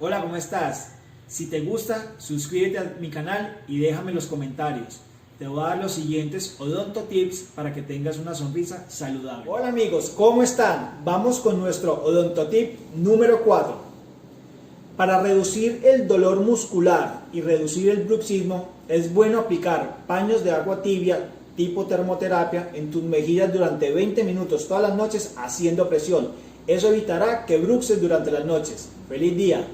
Hola, ¿cómo estás? Si te gusta, suscríbete a mi canal y déjame los comentarios. Te voy a dar los siguientes odonto tips para que tengas una sonrisa saludable. Hola amigos, ¿cómo están? Vamos con nuestro odonto tip número 4. Para reducir el dolor muscular y reducir el bruxismo, es bueno aplicar paños de agua tibia tipo termoterapia en tus mejillas durante 20 minutos todas las noches haciendo presión. Eso evitará que bruxes durante las noches. ¡Feliz día!